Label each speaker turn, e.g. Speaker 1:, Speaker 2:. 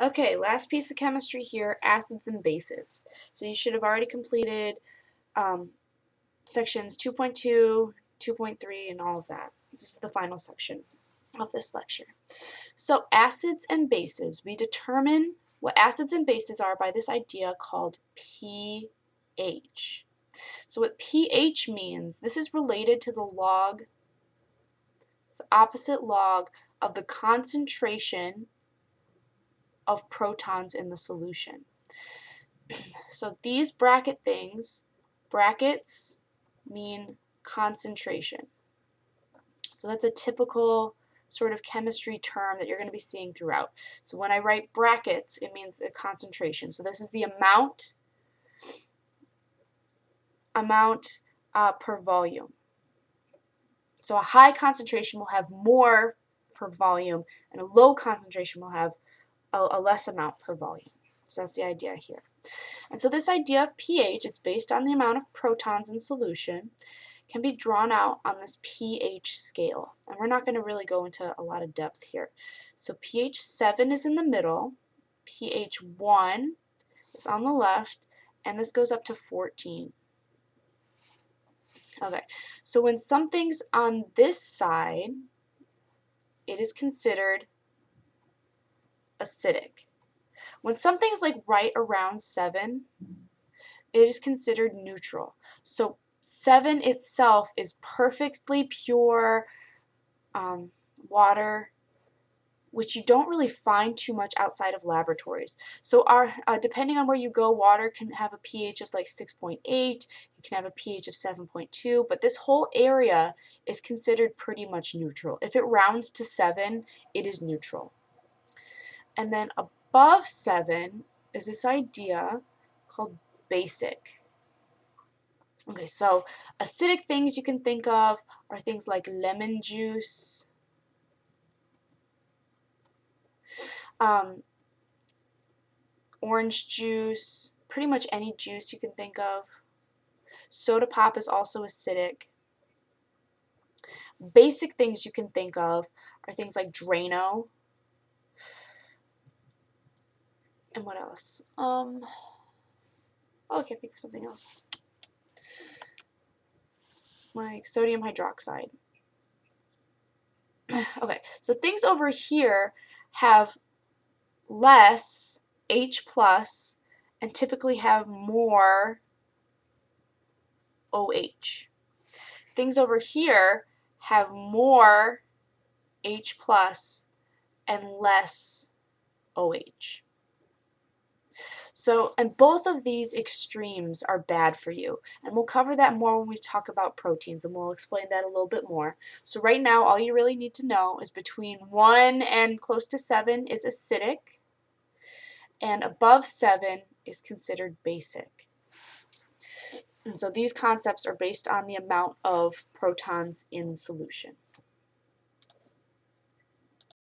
Speaker 1: Okay, last piece of chemistry here, acids and bases. So you should have already completed um, sections 2.2, 2.3, and all of that. This is the final section of this lecture. So acids and bases, we determine what acids and bases are by this idea called pH. So what pH means, this is related to the log, the opposite log of the concentration of protons in the solution. So these bracket things, brackets mean concentration. So that's a typical sort of chemistry term that you're going to be seeing throughout. So when I write brackets, it means a concentration. So this is the amount per volume. So a high concentration will have more per volume, and a low concentration will have a less amount per volume. So that's the idea here. And so this idea of pH, it's based on the amount of protons in solution, can be drawn out on this pH scale. And we're not going to really go into a lot of depth here. So pH 7 is in the middle, pH 1 is on the left, and this goes up to 14. Okay, so when something's on this side, it is considered acidic. When something's like right around 7, it is considered neutral. So 7 itself is perfectly pure um, water, which you don't really find too much outside of laboratories. So depending on where you go, water can have a pH of like 6.8, it can have a pH of 7.2, but this whole area is considered pretty much neutral. If it rounds to 7, it is neutral. And then above 7 is this idea called basic. Okay, so acidic things you can think of are things like lemon juice, um, orange juice, pretty much any juice you can think of. Soda pop is also acidic. Basic things you can think of are things like Drano. And what else? Oh, I can't think of something else. Like sodium hydroxide. Okay, so things over here have less H plus and typically have more OH. Things over here have more H plus and less OH. So, and both of these extremes are bad for you. And we'll cover that more when we talk about proteins, and we'll explain that a little bit more. So right now, all you really need to know is between 1 and close to 7 is acidic, and above 7 is considered basic. And so these concepts are based on the amount of protons in solution.